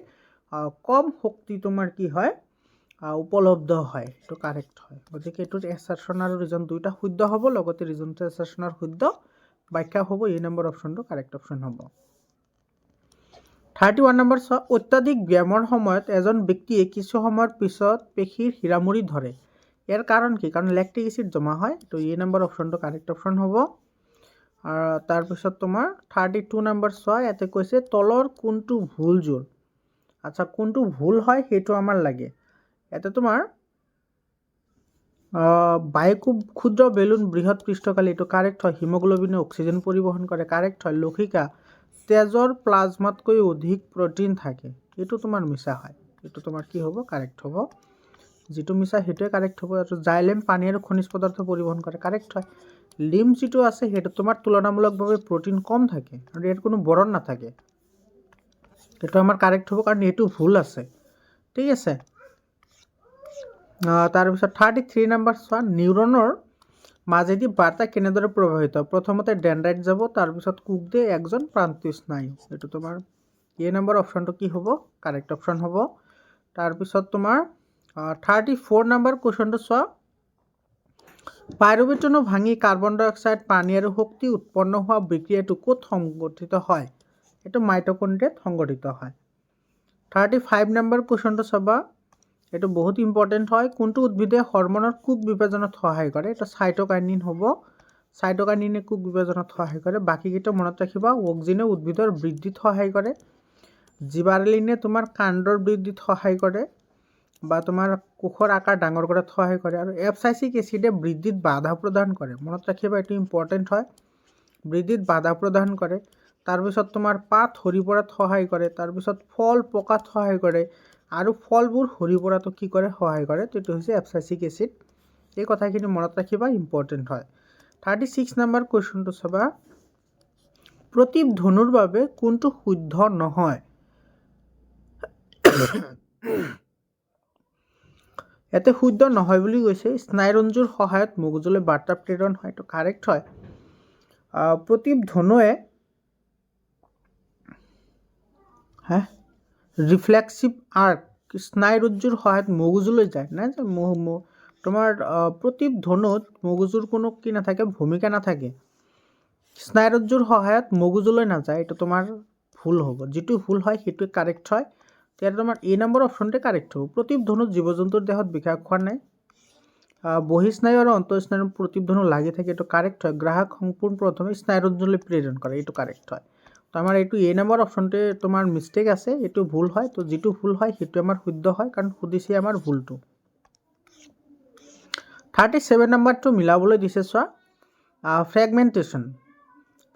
কম শক্তি তোমাৰ কি হয়, উপলব্ধ হয়। এইটো কাৰেক্ট হয়। গতিকে এইটোত এছাৰশ্যন আৰু ৰিজন দুয়োটা শুদ্ধ হ'ব, লগতে ৰিজনটো এছাৰশ্যনৰ শুদ্ধ ব্যাখ্যা হ'ব। এই নম্বৰ অপশ্যনটো কাৰেক্ট অপশ্যন হ'ব। 31 নম্বৰ চোৱা। অত্যাধিক ব্যায়ামৰ সময়ত এজন ব্যক্তিয়ে কিছু সময়ৰ পিছত পেশীৰ হীৰামুৰি ধৰে। ইয়াৰ কাৰণ কি, কাৰণ লেক্টিক এচিড জমা হয়। তো এই নম্বৰ অপশ্যনটো কাৰেক্ট অপশ্যন হ'ব। আৰু তাৰপিছত তোমাৰ 32 নম্বৰ চোৱা। ইয়াতে কৈছে তলৰ কোনটো ভুল জোৰ। আচ্ছা, কোনটো ভুল হয় সেইটো আমাৰ লাগে। ইয়াতে তোমাৰ বায়ু ক্ষুদ্ৰ বেলুন বৃহৎ পৃষ্ঠকালি, এইটো কাৰেক্ট হয়। হিমোগ্লোবিনে অক্সিজেন পৰিবহন কৰে, কাৰেক্ট হয়। লৌহিকা, তেজৰ প্লাজমাতকৈ অধিক প্ৰটিন থাকে, এইটো তোমাৰ মিছা হয়। এইটো তোমাৰ কি হ'ব, কাৰেক্ট হ'ব। যিটো মিছা সেইটোৱে কাৰেক্ট হ'ব। আৰু জাইলেম পানী আৰু খনিজ পদাৰ্থ পৰিবহন কৰে, কাৰেক্ট হয়। লিম যিটো আছে সেইটো তোমাৰ তুলনামূলকভাৱে প্ৰটিন কম থাকে আৰু ইয়াত কোনো বৰণ নাথাকে, এইটো আমাৰ কাৰেক্ট হ'ব, কাৰণ এইটো ভুল আছে। ঠিক আছে। তাৰপিছত 33 নম্বৰ চোৱা। নিউৰনৰ মাজেদি বাৰ্তা কেনেদৰে প্ৰভাৱিত। প্ৰথমতে ডেনড্ৰাইট যাব, তাৰপিছত কুকডে একজন প্ৰান্তীয় স্নায়ু। এইটো তোমাৰ এই নম্বৰ অপশ্যনটো কি হ'ব, কাৰেক্ট অপশ্যন হ'ব। তাৰপিছত তোমাৰ 34 নম্বৰ কুৱেশ্যনটো চোৱা। পাইৰুভেট ভাঙি কাৰ্বন ডাই অক্সাইড, পানী আৰু শক্তি উৎপন্ন হোৱা বিক্ৰিয়াটো ক'ত সংঘটিত হয়। এইটো মাইটকণ্ড্ৰিয়াত সংঘটিত হয়। 35 নম্বৰ কুৱেশ্যনটো চাবা। এইটো বহুত ইম্পৰ্টেণ্ট হয়। কোনটো উদ্ভিদে হৰমনৰ কোষ বিভাজনত সহায় কৰে। এইটো চাইটোকাইনিন হ'ব। চাইটোকাইনিনে কোষ বিভাজনত সহায় কৰে। বাকীকেইটা মনত ৰাখিবা। অক্সিনে উদ্ভিদৰ বৃদ্ধিত সহায় কৰে, জিবাৰেলিনে তোমাৰ কাণ্ডৰ বৃদ্ধিত সহায় কৰে বা তোমাৰ কোষৰ আকাৰ ডাঙৰ কৰাত সহায় কৰে, আৰু এপচাইচিক এচিডে বৃদ্ধিত বাধা প্ৰদান কৰে। মনত ৰাখিবা, এইটো ইম্পৰ্টেণ্ট হয়। বৃদ্ধিত বাধা প্ৰদান কৰে। তাৰপিছত তোমাৰ পাত সৰি পৰাত সহায় কৰে, তাৰপিছত ফল পকাত সহায় কৰে, আৰু ফলবোৰ সৰি পৰাটো কি কৰে, সহায় কৰে। এইটো হৈছে এপচাইচিক এচিড। এই কথাখিনি মনত ৰাখিবা, ইম্পৰ্টেণ্ট হয়। 36 নম্বৰ কুৱেশ্যনটো চাবা। প্ৰতিধ্বনুৰ বাবে কোনটো শুদ্ধ নহয়। ইয়াতে শুদ্ধ নহয় বুলি কৈছে। স্নায়ুৰঞ্জুৰ সহায়ত মগজুলৈ বাৰ্তা প্ৰেৰণ হয়, এইটো কাৰেক্ট হয়। প্ৰতিধ্বনুৱে ৰিফ্লেক্সিভ আৰ্ক স্নায়ুৰজ্জুৰ সহায়ত মগজুলৈ যায়, নাই যে তোমাৰ প্ৰতিধ্বনুত মগজুৰ কোনো কি নাথাকে, ভূমিকা নাথাকে। স্নায়ুৰজ্জুৰ সহায়ত মগজুলৈ নাযায়, এইটো তোমাৰ ভুল হ'ব। যিটো ভুল হয় সেইটোৱে কাৰেক্ট হয়। তেতিয়া তোমাৰ এ নম্বৰ অপশ্যনটোৱে কাৰেক্ট হ'ব। প্ৰতিবধনু জীৱ জন্তুৰ দেহত বিষ খোৱা নাই। বহিস্নায়ু আৰু অন্তঃস্নায়ুৰ প্ৰতিবধনু লাগি থাকে, এইটো কাৰেক্ট হয়। গ্ৰাহক সম্পূৰ্ণ প্ৰথমে স্নায়ুৰঞ্জনলৈ প্ৰেৰণ কৰে, এইটো কাৰেক্ট হয়। তো আমাৰ এইটো এ নম্বৰ অপশ্যনটোৱে তোমাৰ মিষ্টেক আছে, এইটো ভুল হয়। তো যিটো ভুল হয় সেইটো আমাৰ শুদ্ধ হয়, কাৰণ সুধিছে আমাৰ ভুলটো। 37 নম্বৰটো মিলাবলৈ দিছে চোৱা।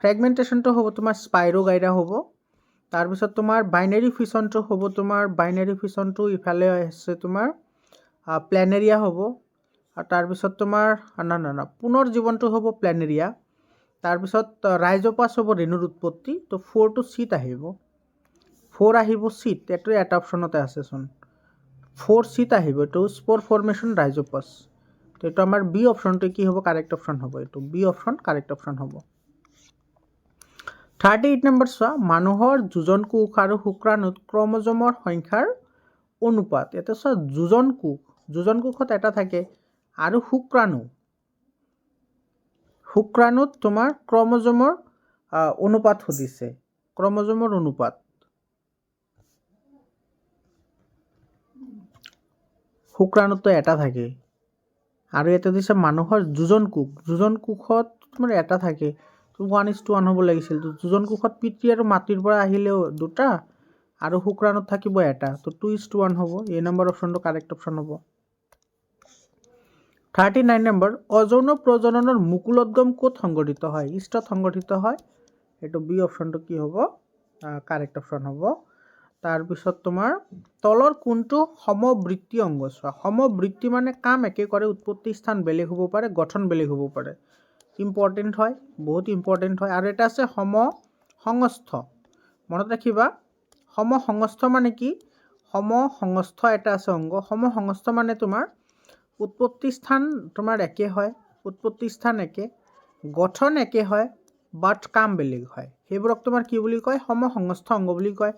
ফ্ৰেগমেণ্টেশ্যনটো হ'ব তোমাৰ স্পাইৰোগাইৰা হ'ব। তাৰপিছত তোমাৰ বাইনেৰী ফিছনটো হ'ব তোমাৰ ইফালে আছে তোমাৰ প্লেনেৰিয়া হ'ব। আৰু তাৰপিছত তোমাৰ পুনৰ জীৱনটো হ'ব প্লেনেৰিয়া। তাৰপিছত ৰাইজোপাছ হ'ব ৰেণুৰ উৎপত্তি। তো 4 টো চিত আহিব, 4 আহিব চিত, এইটো এটা অপশ্যনতে আছেচোন। 4 চিত আহিব, এইটো স্প'ৰ ফৰ্মেশ্যন ৰাইজোপাছ। তো এইটো আমাৰ বি অপশ্যনটো কি হ'ব, কাৰেক্ট অপশ্যন হ'ব। এইটো বি অপশ্যন কাৰেক্ট অপশ্যন হ'ব। 38 নম্বৰ চোৱা, মানুহৰ যোজন কোষ আৰু শুক্ৰাণুত ক্ৰমজমৰ সংখ্যাৰ অনুপাত। এতিয়া চোৱা, যোজন কোষত এটা থাকে আৰু শুক্ৰাণুত তোমাৰ ক্ৰমজমৰ অনুপাত সুধিছে, ক্ৰমজমৰ অনুপাত। শুক্ৰাণুতো এটা থাকে আৰু এটা দিছে মানুহৰ যোজন কোষত তোমাৰ এটা থাকে। 1:1 হ'ব লাগিছিল। তো যোজন কোষত পিতৃ আৰু মাতৃৰ পৰা আহিলেও দুটা আৰু শুক্ৰাণুত থাকিব এটা। তো 2:1 হ'ব। এ নম্বৰ অপশ্যনটো কাৰেক্ট অপশ্যন হ'ব। 39 নম্বৰ, অযৌন প্ৰজননৰ মুকুলোদ্গম ক'ত সংঘটিত হয়? ইষ্টত সংঘটিত হয়। এইটো বি অপশ্যনটো কি হ'ব, কাৰেক্ট অপশ্যন হ'ব। তাৰপিছত তোমাৰ তলৰ কোনটো সমবৃত্তি অংগ চোৱা। সমবৃত্তি মানে কাম একে কৰে, উৎপত্তি স্থান বেলেগ হ'ব পাৰে, গঠন বেলেগ হ'ব পাৰে। ইম্পৰ্টেণ্ট হয়, বহুত ইম্পৰ্টেণ্ট হয়। আৰু এটা আছে সমসংস্থ, মনত ৰাখিবা। সমসংস্থ মানে কি? সমসংস্থ এটা আছে অংগ। সমসংস্থ মানে তোমাৰ উৎপত্তি স্থান তোমাৰ একে হয়, উৎপত্তি স্থান একে, গঠন একে হয়, বাট কাম বেলেগ হয়। সেইবোৰক তোমাৰ কি বুলি কয়? সমসংস্থ অংগ বুলি কয়।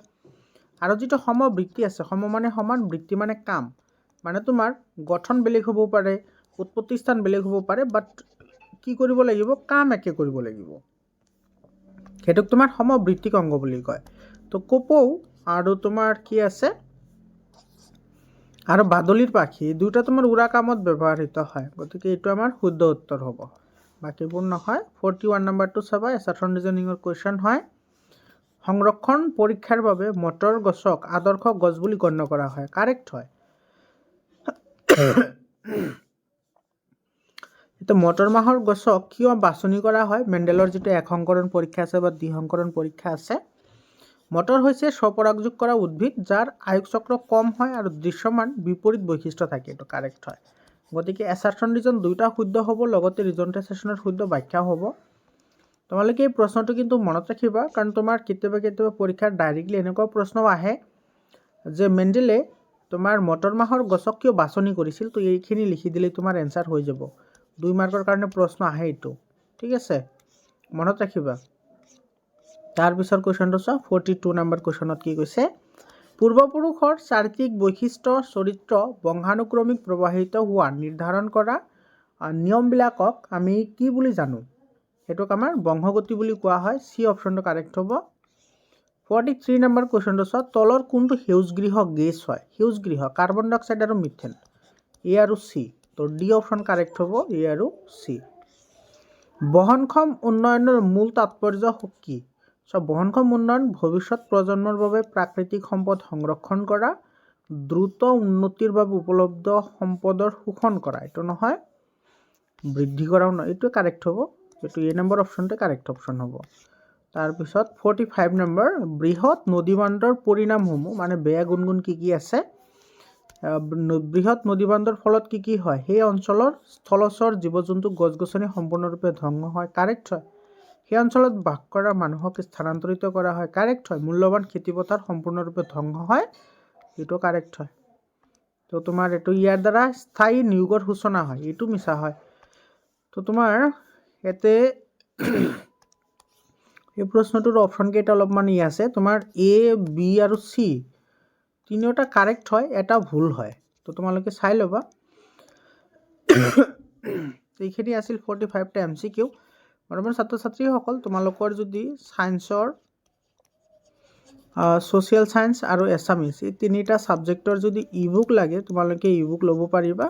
আৰু যিটো সমবৃত্তি আছে, সম মানে সমান, বৃত্তি মানে কাম, মানে তোমাৰ গঠন বেলেগ হ'ব পাৰে, উৎপত্তি স্থান বেলেগ হ'ব পাৰে, বাট কি কৰিব লাগিব? কাম একে কৰিব লাগিব। সেইটোক তোমাৰ সমবৃত্তিক অংগ বুলি কয়। তো কপৌ আৰু তোমাৰ কি আছে আৰু বাদলিৰ পাখি, দুটা তোমাৰ উৰা কামত ব্যৱহৃত হয়। গতিকে এইটো আমাৰ শুদ্ধ উত্তৰ হ'ব, বাকীবোৰ নহয়। 41 নম্বৰটো চাবা, এছাথন ৰিজনিঙৰ কুৱেশ্যন হয়। সংৰক্ষণ পৰীক্ষাৰ বাবে মটৰ গছক আদৰ্শ গছ বুলি গণ্য কৰা হয়, কাৰেক্ট হয়। এতিয়া মটৰ মাহৰ গছক কিয় বাছনি কৰা হয়? মেণ্ডেলৰ যিটো এক সংকৰণ পৰীক্ষা আছে বা দ্বিসংকৰণ পৰীক্ষা আছে। মটৰ হৈছে স্বপৰাগযোগ কৰা উদ্ভিদ যাৰ আয়ুস চক্ৰ কম হয় আৰু দৃশ্যমান বিপৰীত বৈশিষ্ট্য থাকে, এইটো কাৰেক্ট হয়। গতিকে এছাথন ৰিজন দুইটা শুদ্ধ হ'ব, লগতে ৰিজনটেশ্যনৰ শুদ্ধ ব্যাখ্যাও হ'ব। তোমালোকে এই প্ৰশ্নটো কিন্তু মনত ৰাখিবা, কাৰণ তোমাৰ কেতিয়াবা পৰীক্ষাত ডাইৰেক্টলি এনেকুৱা প্ৰশ্ন আহে যে মেণ্ডেলে তোমাৰ মটৰ মাহৰ গছক কিয় বাছনি কৰিছিল। তো এইখিনি লিখি দিলে তোমাৰ এনচাৰ হৈ যাব। 2 মাৰ্কৰ কাৰণে প্ৰশ্ন আহে এইটো, ঠিক আছে, মনত ৰাখিবা। তাৰপিছৰ কুৱেশ্যনটো চোৱা, 42 নম্বৰ কুৱেশ্যনত কি কৈছে? পূৰ্বপুৰুষৰ চাৰিত্ৰিক বৈশিষ্ট্য চৰিত্ৰ বংশানুক্ৰমিক প্ৰবাহিত হোৱা নিৰ্ধাৰণ কৰা নিয়মবিলাকক আমি কি বুলি জানো? সেইটোক আমাৰ বংশগতি বুলি কোৱা হয়। চি অপশ্যনটো কাৰেক্ট হ'ব। 43 নম্বৰ কুৱেশ্যনটো চোৱা, তলৰ কোনটো সেউজগৃহ গেছ হয়? সেউজগৃহ কাৰ্বন ডাই অক্সাইড আৰু মিথেন, এ আৰু চি। তো ডি অপশ্যন কাৰেক্ট হ'ব, এ আৰু চি। বহনক্ষম উন্নয়নৰ মূল তাৎপৰ্য কি? বহনক্ষম উন্নয়ন ভৱিষ্যত প্ৰজন্মৰ বাবে প্ৰাকৃতিক সম্পদ সংৰক্ষণ কৰা, দ্ৰুত উন্নতিৰ বাবে উপলব্ধ সম্পদৰ শোষণ কৰা, এইটো নহয়, বৃদ্ধি কৰাও নহয়, এইটোৱে কাৰেক্ট হ'ব। এইটো এ নম্বৰ অপশ্যনটোৱে কাৰেক্ট অপশ্যন হ'ব। তাৰপিছত 45 নম্বৰ, বৃহৎ নদীবান্ধৰ পৰিণামসমূহ, মানে বেয়া গুণগুণ কি কি আছে? বৃহৎ নদীবান্ধৰ ফলত কি কি হয়? সেই অঞ্চলৰ স্থলচৰ জীৱ জন্তু গছ গছনি সম্পূৰ্ণৰূপে ধ্বংস হয়, কাৰেক্ট হয়। সেই অঞ্চলত বাস কৰা মানুহক স্থানান্তৰিত কৰা হয়, কাৰেক্ট হয়। মূল্যৱান খেতিপথাৰ সম্পূৰ্ণৰূপে ধ্বংস হয়, এইটো কাৰেক্ট হয়। তো তোমাৰ এইটো ইয়াৰ দ্বাৰা স্থায়ী নিয়োগৰ সূচনা হয়, এইটো মিছা হয়। তো তোমাৰ ইয়াতে এই প্ৰশ্নটোৰ অপশ্যন কেইটা অলপমান আছে। তোমাৰ এ, বি আৰু চি তিনিওটা কাৰেক্ট হয়, এটা ভুল হয়। তো তোমালোকে চাই ল'বা। এইখিনি আছিল 45টা MCQ। বৰ্তমান ছাত্ৰ ছাত্ৰীসকল, তোমালোকৰ যদি ছায়েন্সৰ ছ'চিয়েল ছায়েন্স আৰু এছামিছ এই তিনিটা ছাবজেক্টৰ যদি ই বুক লাগে তোমালোকে ই বুক ল'ব পাৰিবা।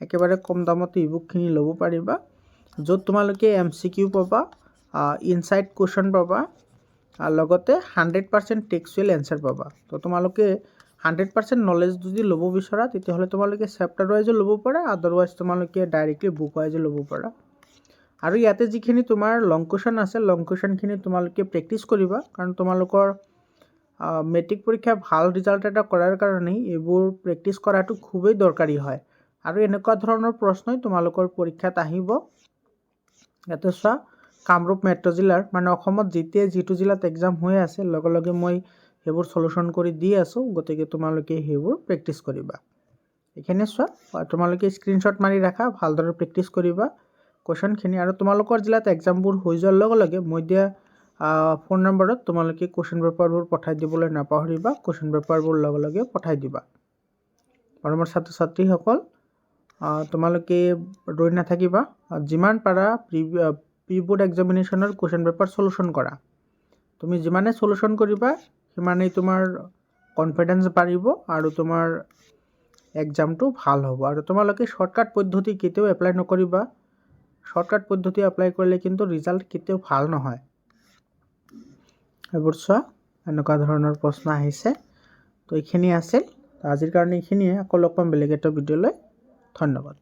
একেবাৰে কম দামতে ই বুকখিনি ল'ব পাৰিবা, য'ত তোমালোকে MCQ পাবা, ইনচাইট কুৱেশ্যন পাবা, লগতে 100% টেক্সচুৱেল এনচাৰ পাবা। তো তোমালোকে 100% নলেজ যদি ল'ব বিচৰা তেতিয়াহ'লে তোমালোকে চেপ্টাৰ ৱাইজো ল'ব পাৰা, আদাৰৱাইজ তোমালোকে ডাইৰেক্টলি বুক ৱাইজো ল'ব পাৰা। আৰু ইয়াতে যিখিনি তোমাৰ লং কুৱেশ্যন আছে, লং কুৱেশ্যনখিনি তোমালোকে প্ৰেক্টিচ কৰিবা, কাৰণ তোমালোকৰ মেট্ৰিক পৰীক্ষা ভাল ৰিজাল্ট এটা কৰাৰ কাৰণেই এইবোৰ প্ৰেক্টিচ কৰাটো খুবেই দৰকাৰী হয়। আৰু এনেকুৱা ধৰণৰ প্ৰশ্নই তোমালোকৰ পৰীক্ষাত আহিব। ইয়াতে চোৱা, কামৰূপ মেট্ৰ' জিলাৰ মানে অসমত যেতিয়াই যিটো জিলাত এক্সাম হৈ আছে লগে লগে মই সেইবোৰ সলিউশ্যন কৰি দি আছোঁ, গতিকে তোমালোকে সেইবোৰ প্ৰেক্টিচ কৰিবা। এইখিনি চোৱা, তোমালোকে স্ক্ৰীনশ্বট মাৰি ৰাখা, ভালদৰে প্ৰেক্টিচ কৰিবা কুৱেশ্যনখিনি। আৰু তোমালোকৰ জিলাত এক্সামবোৰ হৈ যোৱাৰ লগে লগে মই দিয়া ফোন নম্বৰত তোমালোকে কুৱেশ্যন পেপাৰবোৰ পঠাই দিবলৈ নাপাহৰিবা। কুৱেশ্যন পেপাৰবোৰ লগে লগে পঠাই দিবা। মৰমৰ ছাত্ৰ ছাত্ৰীসকল, তোমালোকে ৰৈ নাথাকিবা, যিমান পাৰা প্ৰি বোৰ্ড এক্সামিনেশ্যনৰ কুৱেশ্যন পেপাৰ সলিউশ্যন কৰা। তুমি যিমানে সলিউশ্যন কৰিবা সিমানেই তোমাৰ কনফিডেন্স বাঢ়িব আৰু তোমাৰ এক্সামটো ভাল হ'ব। আৰু তোমালোকে শ্বৰ্টকাট পদ্ধতি কেতিয়াও এপ্লাই নকৰিবা। শ্বৰ্টকাট পদ্ধতি এপ্লাই কৰিলে কিন্তু ৰিজাল্ট কেতিয়াও ভাল নহয়। এইবোৰ চোৱা, এনেকুৱা ধৰণৰ প্ৰশ্ন আহিছে। তো এইখিনি আছিল আজিৰ কাৰণে, এইখিনিয়ে। আকৌ লগ পাম বেলেগ এটা ভিডিঅ'লৈ। ধন্যবাদ।